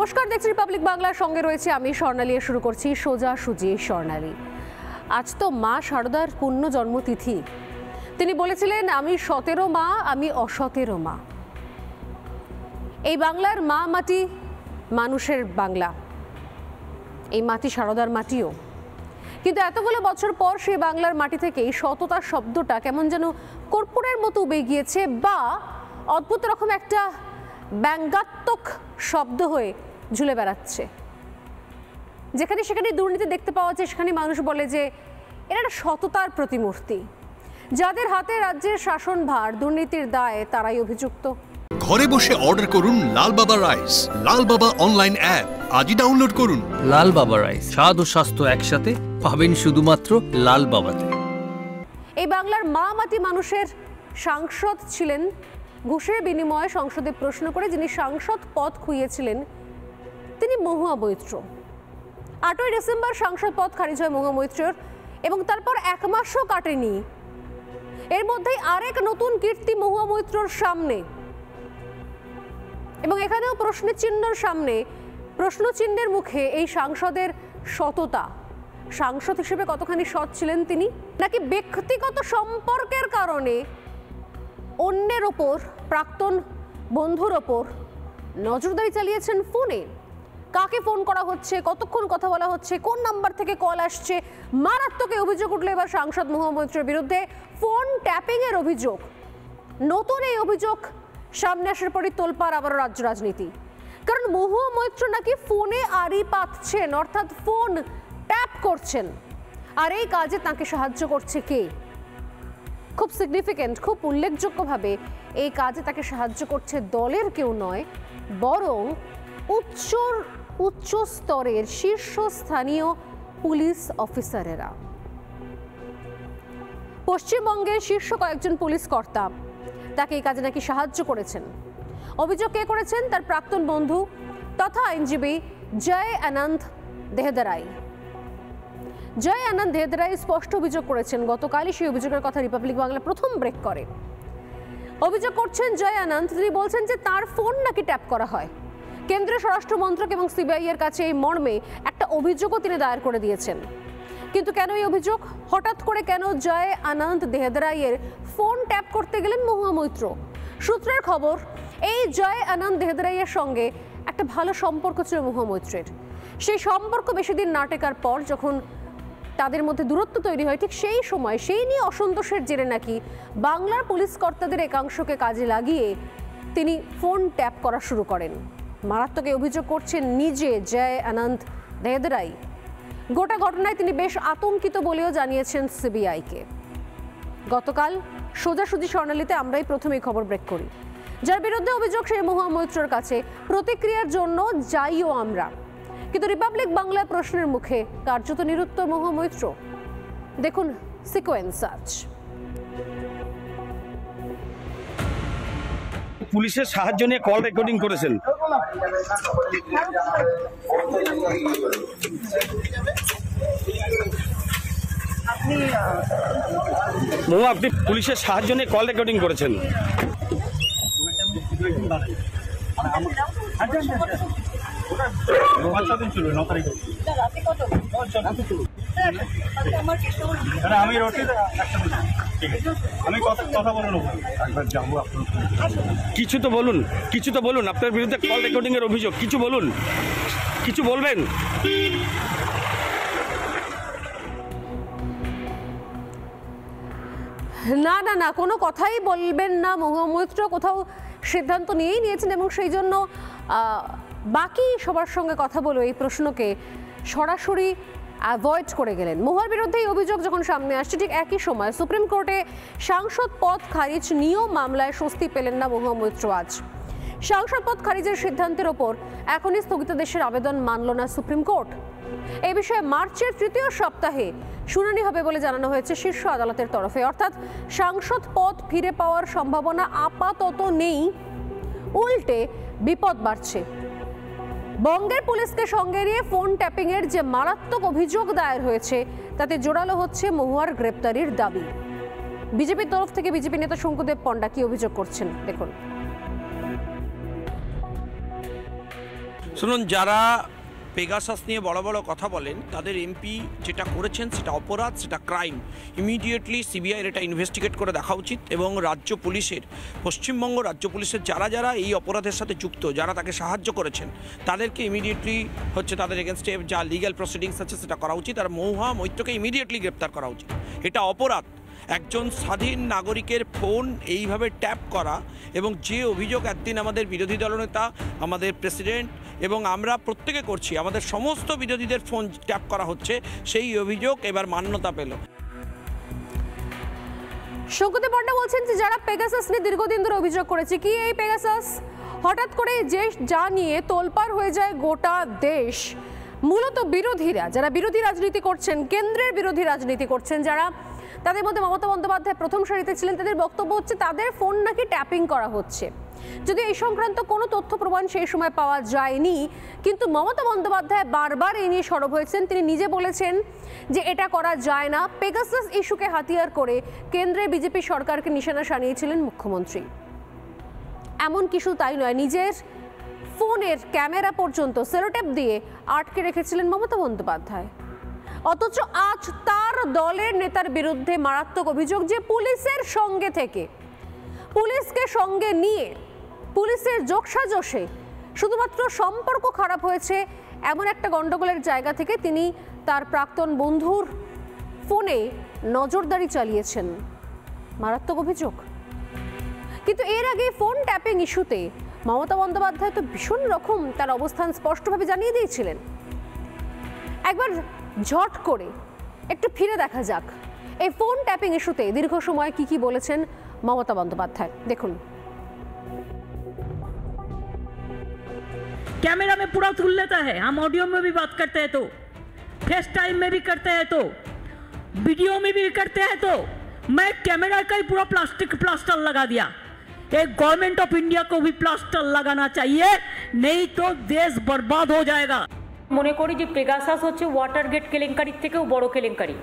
নমস্কার, দেখছি রিপাবলিক বাংলার সঙ্গে রয়েছে আমি স্বর্ণালী। শুরু করছি সোজাসুজি স্বর্ণালী। আজ তো মা শারদার পূর্ণ জন্মতিথি। তিনি বলেছিলেন, আমি সতেরো মা, আমি অসতেরো মা। এই বাংলার মা মাটি মানুষের বাংলা, এই মাটি শারদার মাটিও। কিন্তু এতগুলো বছর পর সেই বাংলার মাটি থেকে এই সততা শব্দটা কেমন যেন কর্পূরের মতো উবে গিয়েছে, বা অদ্ভুত রকম একটা ব্যঙ্গাত্মক শব্দ হয়ে ঝুলে বেড়াচ্ছে। যেখানে সেখানে দুর্নীতি দেখতে পাওয়া যায়, সেখানে মানুষ বলে যে এরা একটা সততার প্রতিমূর্তি। যাদের হাতে রাজ্যের শাসনভার, দুর্নীতির দায়ে তারাই অভিযুক্ত। ঘরে বসে অর্ডার করুন লাল বাবা রাইস। লাল বাবা অনলাইন অ্যাপ আজই ডাউনলোড করুন। লাল বাবা রাইস, স্বাদ ও স্বাস্থ্য একসাথে পাবেন শুধুমাত্র লাল বাবাতে। এই বাংলার মা মাটি মানুষের সাংসদ ছিলেন ঘুষের বিনিময়ে সংসদে প্রশ্ন করে। যিনি সাংসদ পদ খুইয়েছিলেন তিনি মহুয়া মৈত্র। 8ই ডিসেম্বর সাংসদ পদ খারিজ হয় মহুয়া মৈত্রের, এবং তারপর এক মাসও কাটেনি, এর মধ্যেই আরেক নতুন কীর্তি মহুয়া মৈত্রর সামনে। এবং এখানেও প্রশ্নচিহ্নের মুখে এই সাংসদের সততা। সাংসদ হিসেবে কতখানি সৎ ছিলেন তিনি, নাকি ব্যক্তিগত সম্পর্কের কারণে অন্যের ওপর, প্রাক্তন বন্ধুর ওপর নজরদারি চালিয়েছেন ফোনে? কাকে ফোন করা হচ্ছে, কতক্ষণ কথা বলা হচ্ছে, কোন নাম্বার থেকে কল আসছে, মারাত্মক অভিযোগ উঠলো এবার সাংসদ মহুয়া মৈত্রের বিরুদ্ধে। ফোন ট্যাপিং এর অভিযোগ। নতুন এই অভিযোগ সামনে আসার পরই তোলপাড় আবারও রাজ্য রাজনীতি। কারণ মহুয়া মৈত্র নাকি ফোনে আড়ি পাতছেন, অর্থাৎ ফোন ট্যাপ করছেন। আর এই কাজে তাকে সাহায্য করছে কে? খুব সিগনিফিক্যান্ট, খুব উল্লেখযোগ্যভাবে এই কাজে তাকে সাহায্য করছে দলের কেউ নয়, বরং উচ্চ স্তরের শীর্ষস্থানীয় পুলিশ অফিসারেরা। পশ্চিমবঙ্গের শীর্ষ কয়েকজন পুলিশ কর্তা তাকে এই কাজে নাকি সাহায্য করেছেন। অভিযোগ কে করেছেন? তার প্রাক্তন বন্ধু তথা আইনজীবী জয় আনন্দ দেহদারাই। জয় আনন্দ দেহদারাই স্পষ্ট অভিযোগ করেছেন। গতকালই সেই অভিযোগের কথা রিপাবলিক বাংলা প্রথম ব্রেক করে। অভিযোগ করছেন জয় আনন্দ, তিনি বলছেন যে তার ফোন নাকি ট্যাপ করা হয়। কেন্দ্রীয় স্বরাষ্ট্র মন্ত্রক এবং সিবিআই এর কাছে এই মর্মে একটা অভিযোগও তিনি দায়ের করে দিয়েছেন। কিন্তু কেন এই অভিযোগ? হঠাৎ করে কেন জয় আনন্দ দেহদারাইয়ের ফোন ট্যাপ করতে গেলেন মহুয়া মৈত্র? সূত্রের খবর, এই জয় আনন্দ দেহদারাইয়ের সঙ্গে একটা ভালো সম্পর্ক ছিল মহুয়া মৈত্রের। সেই সম্পর্ক বেশি দিন না টেকার পর যখন তাদের মধ্যে দূরত্ব তৈরি হয়, ঠিক সেই সময় সেই নিয়ে অসন্তোষের জেরে নাকি বাংলার পুলিশ কর্তাদের একাংশকে কাজে লাগিয়ে তিনি ফোন ট্যাপ করা শুরু করেন। মারাত্মক অভিযোগ করছেন নিজে জয় আনন্দ দেহদারাই। গোটা ঘটনায় তিনি বেশ আতঙ্কিত বলেও জানিয়েছেন সিবিআইকে। গতকাল সোজাসুজি স্বর্ণালীতে আমরাই প্রথমেই খবর ব্রেক করি। যার বিরুদ্ধে অভিযোগ সেই মহুয়া মৈত্রর কাছে প্রতিক্রিয়ার জন্য যাইও আমরা, কিন্তু রিপাবলিক বাংলার প্রশ্নের মুখে কার্যত নিরুত্তর মহুয়া মৈত্র। দেখুন সিকোয়েন্স আজ। পুলিশের সাহায্য নিয়ে কল রেকর্ডিং করেছেন। মহুয়া, আপনি পুলিশের সাহায্য নিয়ে কল রেকর্ডিং করেছেন। কিছু তো বলুন, আপনার বিরুদ্ধে কল রেকর্ডিং এর অভিযোগ, কিছু বলুন, কিছু বলবেন। না, কোনো কথাই বলবেন না। মহুয়া মৈত্র কোথাও সিদ্ধান্ত নিয়েই নিয়েছেন, এবং সেই জন্য বাকি সবার সঙ্গে কথা বলে এই প্রশ্নকে সরাসরি অ্যাভয়েড করে গেলেন। মহুয়ার বিরুদ্ধে এই অভিযোগ যখন সামনে আসছে, ঠিক একই সময় সুপ্রিম কোর্টে সাংসদ পদ খারিজ নিয়েও মামলায় স্বস্তি পেলেন না মহুয়া মৈত্র। আজ সাংসদ পদ খারিজের সিদ্ধান্তের ওপর এখনই স্থগিতাদেশের আবেদন মানল না সুপ্রিম কোর্ট। এই বিষয়ে মার্চের তৃতীয় সপ্তাহে শুনানি হবে বলে জানানো হয়েছে শীর্ষ আদালতের তরফে। অর্থাৎ সাংসদ পদ ফিরে পাওয়ার সম্ভাবনা আপাতত নেই, উল্টে বিপদ বাড়ছে। বঙ্গের পুলিশকে সঙ্গে নিয়ে ফোন ট্যাপিং এর যে মারাত্মক অভিযোগ দায়ের হয়েছে, তাতে জোরালো হচ্ছে মহুয়ার গ্রেপ্তারির দাবি। বিজেপির তরফ থেকে বিজেপি নেতা শঙ্কুদেব পণ্ডা কি অভিযোগ করছেন দেখুন। শুনুন, যারা পেগাসাস নিয়ে বড় বড় কথা বলেন তাদের এমপি যেটা করেছেন সেটা অপরাধ, সেটা ক্রাইম। ইমিডিয়েটলি সিবিআইয়ের এটা ইনভেস্টিগেট করে দেখা উচিত এবং রাজ্য পুলিশের, পশ্চিমবঙ্গ রাজ্য পুলিশের যারা যারা এই অপরাধের সাথে যুক্ত, যারা তাকে সাহায্য করেছেন তাদেরকে ইমিডিয়েটলি তাদের এগেনস্টে যা লিগ্যাল প্রসিডিংস আছে সেটা করা উচিত। আর মহুয়া মৈত্রকে ইমিডিয়েটলি গ্রেপ্তার করা উচিত। এটা অপরাধ, একজন স্বাধীন নাগরিকের ফোন এইভাবে ট্যাপ করা। এবং যে অভিযোগ একদিন আমাদের বিরোধী দলনেতা, আমাদের প্রেসিডেন্ট এবং আমরা প্রত্যেকে করছি, আমাদের সমস্ত বিরোধীদের ফোন ট্যাপ করা হচ্ছে, সেই অভিযোগ এবার মান্যতা পেল। শঙ্কুতি পণ্ডা বলছেন যে যারা পেগাসাস নিয়ে দীর্ঘদিন ধরে অভিযোগ করেছে, কি এই পেগাসাস হঠাৎ করে যে যা নিয়ে তোলপাড় হয়ে যায় গোটা দেশ, মূলত বিরোধীরা, যারা বিরোধী রাজনীতি করছেন, কেন্দ্রের বিরোধী রাজনীতি করছেন, যারা তাদের মধ্যে মমতা বন্দ্যোপাধ্যায় প্রথম সারিতে ছিলেন, তাদের বক্তব্য হচ্ছে তাদের ফোন নাকি ট্যাপিং করা হচ্ছে। যদি এই সংক্রান্ত কোনো তথ্য প্রমাণ সেই সময় পাওয়া যায়নি, কিন্তু মমতা বন্দ্যোপাধ্যায় বারবার এই নিয়ে সরব হয়েছেন। তিনি নিজে বলেছেন যে এটা করা যায় না। পেগাসাস ইস্যুকে হাতিয়ার করে কেন্দ্রের বিজেপি সরকারকে নিশানা সানিয়েছিলেন মুখ্যমন্ত্রী। এমন কিছু তাই নয়, নিজের ফোনের ক্যামেরা পর্যন্ত সেলোটেপ দিয়ে আটকে রেখেছিলেন মমতা বন্দ্যোপাধ্যায়। অথচ আজ তার দলের নেতার বিরুদ্ধে মারাত্মক অভিযোগ যে পুলিশের সঙ্গে থেকে, পুলিশকে সঙ্গে নিয়ে, পুলিশের যোগসাজশে শুধুমাত্র সম্পর্ক খারাপ হয়েছে এমন একটা গন্ডগোলের জায়গা থেকে তিনি তার প্রাক্তন বন্ধুর ফোনে নজরদারি চালিয়েছেন। মারাত্মক অভিযোগ। কিন্তু এর আগে ফোন ট্যাপিং ইস্যুতে মমতা বন্দ্যোপাধ্যায় তো ভীষণ রকম তার অবস্থান স্পষ্টভাবে জানিয়ে দিয়েছিলেন। একবার ঝট করে একটু ফিরে দেখা যাক এই ফোন ট্যাপিং ইস্যুতে দীর্ঘ সময় কি বলেছেন মমতা বন্দ্যোপাধ্যায়। দেখুন। कैमरा में पूरा तुल लेता है, हम ऑडियो में भी बात करते हैं तो, फेस टाइम में भी करते हैं तो, वीडियो में भी करते हैं तो, मैं कैमरा का ही पूरा प्लास्टर लगा दिया। एक गवर्नमेंट ऑफ इंडिया को भी प्लास्टर लगाना चाहिए, नहीं तो देश बर्बाद हो जाएगा। মনে করি যে পেগাসাস হচ্ছে ওয়াটারগেট কেলেঙ্কারির থেকেও বড় কেলেঙ্কারি,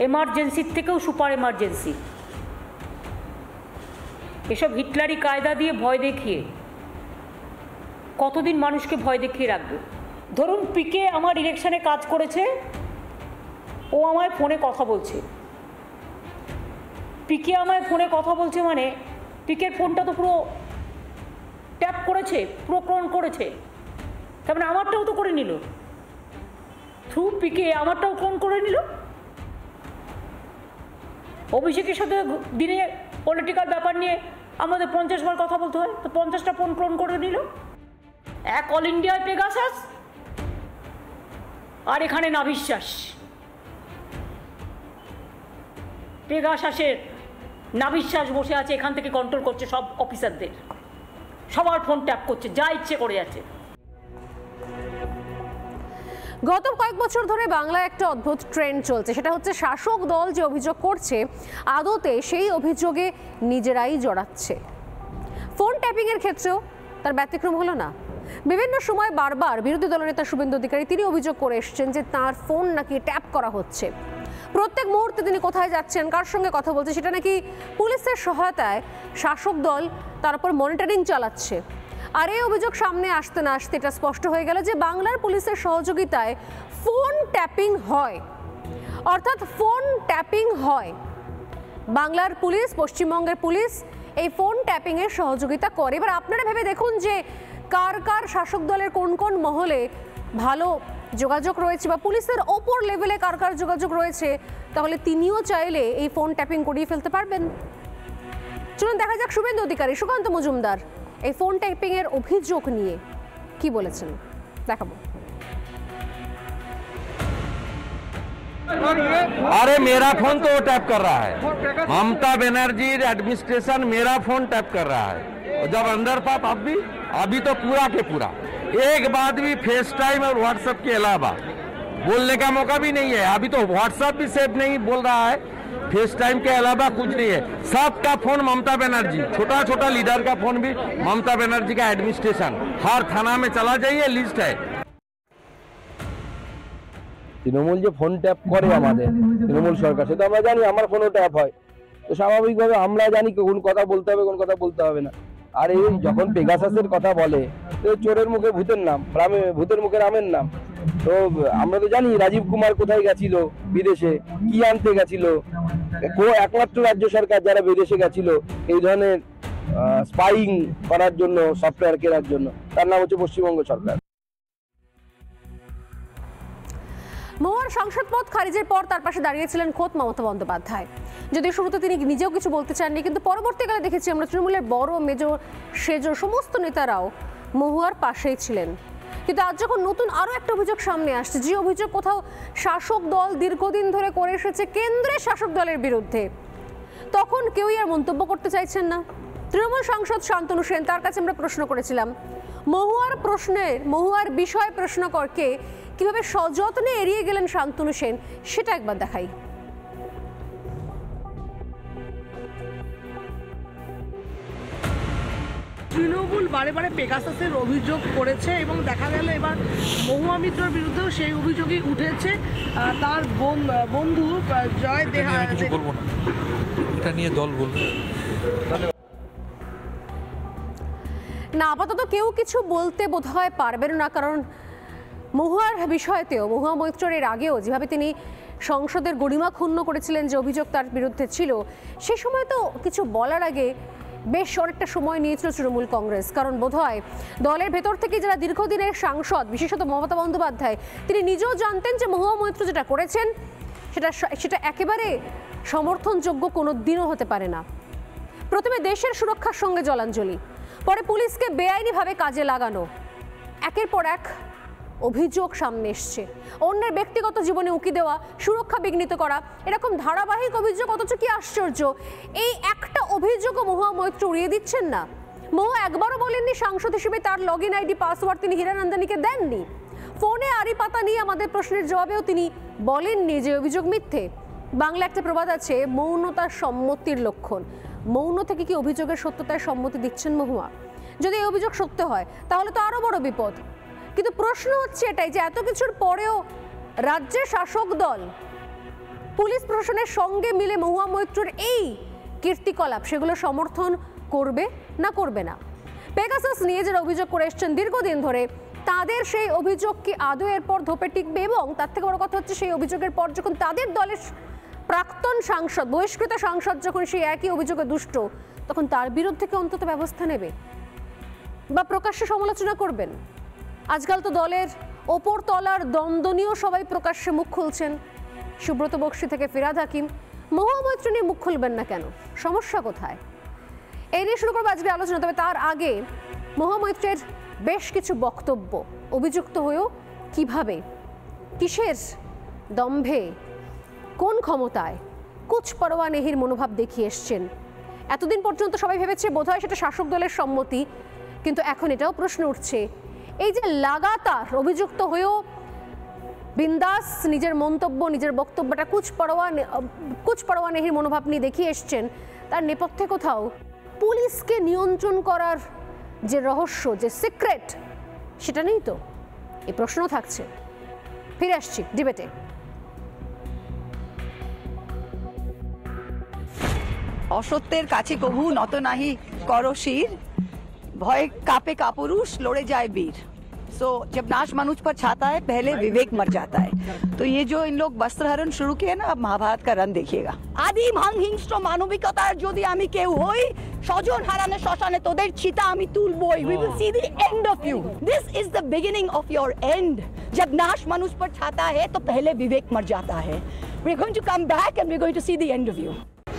এমার্জেন্সির থেকেও সুপার এমার্জেন্সি। এসব হিটলারি কায়দা দিয়ে ভয় দেখিয়ে কতদিন মানুষকে ভয় দেখিয়ে রাখবে। ধরুন পিকে আমার ইলেকশনে কাজ করেছে, ও আমায় ফোনে কথা বলছে, পিকে আমায় ফোনে কথা বলছে মানে পিকের ফোনটা তো পুরো ট্যাপ করেছে, পুরো ক্লোন করেছে, তার মানে আমারটাও তো করে নিল, থ্রু পিকে আমারটাও ক্লোন করে নিল। অভিষেকের সাথে দিনে পলিটিক্যাল ব্যাপার নিয়ে আমাদের 50 বার কথা বলতে হয়, তো 50টা ফোন ক্লোন করে নিল। এক অল ইন্ডিয়ায় পেগাসাস আর এখানে নাভিশ্বাস। পেগাসাসের নাভিশ্বাস বসে আছে, এখান থেকে কন্ট্রোল করছে সব অফিসারদের, সবার ফোন ট্যাপ করছে, যা ইচ্ছে করে যাচ্ছে। গত কয়েক বছর ধরে বাংলায় একটা অদ্ভুত ট্রেন্ড চলছে, সেটা হচ্ছে শাসক দল যে অভিযোগ করছে আদতে সেই অভিযোগে নিজেরাই জড়াচ্ছে। ফোন ট্যাপিং এর ক্ষেত্রেও তার ব্যতিক্রম হলো না। বিভিন্ন সময় বারবার বিরোধী দলনেতা শুভেন্দু অধিকারী তিনি অভিযোগ করে এসেছেন যে তার ফোন নাকি ট্যাপ করা হচ্ছে। প্রত্যেক মুহূর্তে তিনি কোথায় যাচ্ছেন, কার সঙ্গে কথা বলছে, সেটা নাকি পুলিশের সহায়তায় শাসক দল তার উপর মনিটরিং চালাচ্ছে। আর এই অভিযোগ সামনে আসতে না আসতে এটা স্পষ্ট হয়ে গেল যে বাংলার পুলিশের সহযোগিতায় ফোন ট্যাপিং হয়, অর্থাৎ ফোন ট্যাপিং হয়। বাংলার পুলিশ, পশ্চিমবঙ্গের পুলিশ এই ফোন ট্যাপিং এর সহযোগিতা করে। এবার আপনারা ভেবে দেখুন যে কার কার শাসক দলের কোন কোন মহলে ভালো যোগাযোগ রয়েছে বা পুলিশের ওপর লেভেলে কার কার যোগাযোগ রয়েছে, তাহলে তিনিও চাইলে এই ফোন ট্যাপিং করিয়ে ফেলতে পারবেন। চলুন দেখা যাক শুভেন্দু অধিকারী, সুকান্ত মজুমদার এই ফোন ট্যাপিং এর অভিযোগ নিয়ে কি বলেছেন, দেখাবো। अरे मेरा फोन तो वो टैप कर रहा है, ममता बनर्जी एडमिनिस्ट्रेशन मेरा फोन टैप कर रहा है। जब अंदर था तब भी, अभी तो पूरा के पूरा एक बात भी फेस टाइम और व्हाट्सएप के अलावा बोलने का मौका भी नहीं है। अभी तो व्हाट्सएप भी सेफ नहीं बोल रहा है, फेस टाइम के अलावा कुछ नहीं है। सबका फोन ममता बनर्जी, छोटा छोटा लीडर का फोन भी ममता बनर्जी का एडमिनिस्ट्रेशन, हर थाना में चला जाइए, लिस्ट है। তৃণমূল যে ফোন ট্যাপ করে আমাদের তৃণমূল সরকার, সেটা আমরা জানি, আমার ফোনও ট্যাপ হয়, তো স্বাভাবিকভাবে আমরা জানি কোন কথা বলতে হবে কোন কথা বলতে হবে না। আর এই যখন পেগাসাসের কথা বলে তো চোরের মুখে ভূতের নাম, ভূতের মুখে রামের নাম। তো আমরা তো জানি রাজীব কুমার কোথায় গেছিল, বিদেশে কি আনতে গেছিল। একমাত্র রাজ্য সরকার যারা বিদেশে গেছিল এই ধরনের স্পাইং করার জন্য, সফটওয়্যার কেনার জন্য, তার নাম হচ্ছে পশ্চিমবঙ্গ সরকার। মহুয়ার সাংসদ পদ খারিজের পর তার পাশে দাঁড়িয়েছিলেন খোদ মমতা বন্দ্যোপাধ্যায়। যদিও শুরুতে তিনি নিজেও কিছু বলতে চাননি, কিন্তু পরবর্তীকালে দেখেছি আমরা তৃণমূলের বড় মেজর সেজো সমস্ত নেতারাও মহুয়ার পাশেই ছিলেন। কিন্তু আজ যখন নতুন আরও একটা অভিযোগ সামনে আসছে, যে অভিযোগ কোথাও শাসক দল দীর্ঘদিন ধরে করে এসেছে কেন্দ্রের শাসক দলের বিরুদ্ধে, তখন কেউই আর মন্তব্য করতে চাইছেন না। তৃণমূল সাংসদ শান্তনু সেন, তার কাছে আমরা প্রশ্ন করেছিলাম মহুয়ার বিষয় প্রশ্নকরকে কিভাবে সযত্নে এড়িয়ে গেলেন শান্তনু সেন, সেটা একবার দেখাই। তৃণমূল বারে বারে পেগাসাসের অভিযোগ করেছে এবং দেখা গেল এবার মহুয়া মিত্রর বিরুদ্ধেও সেই অভিযোগই উঠেছে। তার বন্ধু জয় বলবো না, এটা নিয়ে দল বলবে না। আপাতত কেউ কিছু বলতে বোধহয় পারবেন না, কারণ মহুয়ার বিষয়তেও, মহুয়া মৈত্রের এর আগেও যেভাবে তিনি সংসদের গরিমা ক্ষুণ্ণ করেছিলেন, যে অভিযোগ তার বিরুদ্ধে ছিল, সে সময় তো কিছু বলার আগে বেশ অনেকটা সময় নিয়েছিল তৃণমূল কংগ্রেস। কারণ বোধহয় দলের ভেতর থেকে যারা দীর্ঘদিনের সাংসদ, বিশেষত মমতা বন্দ্যোপাধ্যায়, তিনি নিজেও জানতেন যে মহুয়া মৈত্র যেটা করেছেন সেটা একেবারে সমর্থনযোগ্য কোনো দিনও হতে পারে না। প্রথমে দেশের সুরক্ষার সঙ্গে জলাঞ্জলি, পরে পুলিশকে বেআইনিভাবে কাজে লাগানো, একের পর এক অভিযোগ সামনে এসছে। অন্যের ব্যক্তিগত জীবনে উঁকি দেওয়া, সুরক্ষা বিঘ্নিত করা, এরকম ধারাবাহিক অভিযোগ। অথচ কি আশ্চর্য, এই একটা অভিযোগও মহুয়া মৈত্র উড়িয়ে দিচ্ছেন না। মহুয়া একবারও বলেননি সাংসদ হিসেবে তার লগইন আইডি পাসওয়ার্ড তিনি হীরানন্দানীকে দেননি। ফোনে আড়ি পাতা নিয়ে আমাদের প্রশ্নের জবাবেও তিনি বলেননি যে অভিযোগ মিথ্যে। বাংলা একটা প্রবাদ আছে, মৌনতা সম্মতির লক্ষণ। মৌন থেকে কি অভিযোগের সত্যতায় সম্মতি দিচ্ছেন মহুয়া? যদি এই অভিযোগ সত্য হয় তাহলে তো আরো বড় বিপদ। কিন্তু প্রশ্ন হচ্ছে এটাই যে এত কিছুর পরেও রাজ্যের শাসক দল পুলিশ প্রশাসনের সঙ্গে মিলে মহুয়া মৈত্রের এই কীর্তিকলাপ সেগুলো সমর্থন করবে না করবে না। পেগাসাস নিয়ে যারা অভিযোগ করে এসছেন দীর্ঘদিন ধরে, তাদের সেই অভিযোগ কি আদৌ এরপর ধোপে টিকবে? এবং তার থেকে বড় কথা হচ্ছে, সেই অভিযোগের পর যখন তাদের দলের প্রাক্তন সাংসদ, বহিষ্কৃত সাংসদ যখন সেই একই অভিযোগে দুষ্ট, তখন তার বিরুদ্ধে কি অন্তত ব্যবস্থা নেবে বা প্রকাশ্যে সমালোচনা করবেন? আজকাল তো দলের ওপর তলার দ্বন্দ্ব নিয়েও সবাই প্রকাশ্যে মুখ খুলছেন। সুব্রত বক্সী থেকে ফিরহাদ হাকিম, মহুয়া মৈত্র নিয়ে মুখ খুলবেন না কেন? সমস্যা কোথায়? এই নিয়ে শুরু করবো আজকে আলোচনা। তবে তার আগে মহুয়া মৈত্রের বেশ কিছু বক্তব্য, অভিযুক্ত হয়েও কিভাবে, কিসের দম্ভে, কোন ক্ষমতায় কুছ পরোয়া নেহির মনোভাব দেখিয়ে এসছেন। এতদিন পর্যন্ত সবাই ভেবেছে বোধহয় সেটা শাসক দলের সম্মতি, কিন্তু এখন এটাও প্রশ্ন উঠছে, এই যে লাগাতার অভিযুক্ত হয়েও বিন্দাস নিজের মন্তব্য, নিজের বক্তব্যটা কুছ পরোয়া নেহির মনোভাব নিয়ে দেখিয়ে এসছেন, তার নেপথ্যে কোথাও পুলিশকে নিয়ন্ত্রণ করার যে রহস্য, যে সিক্রেট, সেটা নেই তো? এই প্রশ্ন থাকছে। ফিরে আসছি ডিবেটে। অসত্যের কাছে কভু নত নাহি করো শির, ভয় कापे कापुरुष लड़े जाए वीर। सो जब नाश मनुष्य पर छाता है पहले विवेक मर जाता है। तो ये जो इन लोग वस्त्रहरण शुरू किए ना, अब महाभारत का रन देखिएगा। आदिम हिंस्र मानविकतार যদি আমি কেউ হই, স্বজন হারানো শ্মশানে তোদের চিতা আমি তুলবই। We will see the end of you. This is the beginning of your end. जब नाश मनुष्य पर छाता है तो पहले विवेक मर जाता है। We're going to come back and we're going to see the end of you.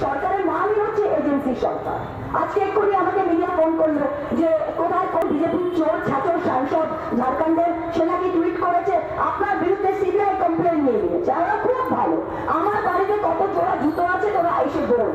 সরকারের নামই হচ্ছে এজেন্সি সরকার। আজকে এক্ষুনি আমাকে মিডিয়া ফোন করলো যে কোথায় কোন বিজেপির চোর ছাত্র সাংসদ ঝাড়খণ্ডের সে নাকি টুইট করেছে আপনার বিরুদ্ধে সিবিআই কমপ্লেন নিয়ে নিয়েছে। আমরা খুব ভালো, আমার বাড়িতে কত জোড়া জুতো আছে তোরা এসে বল।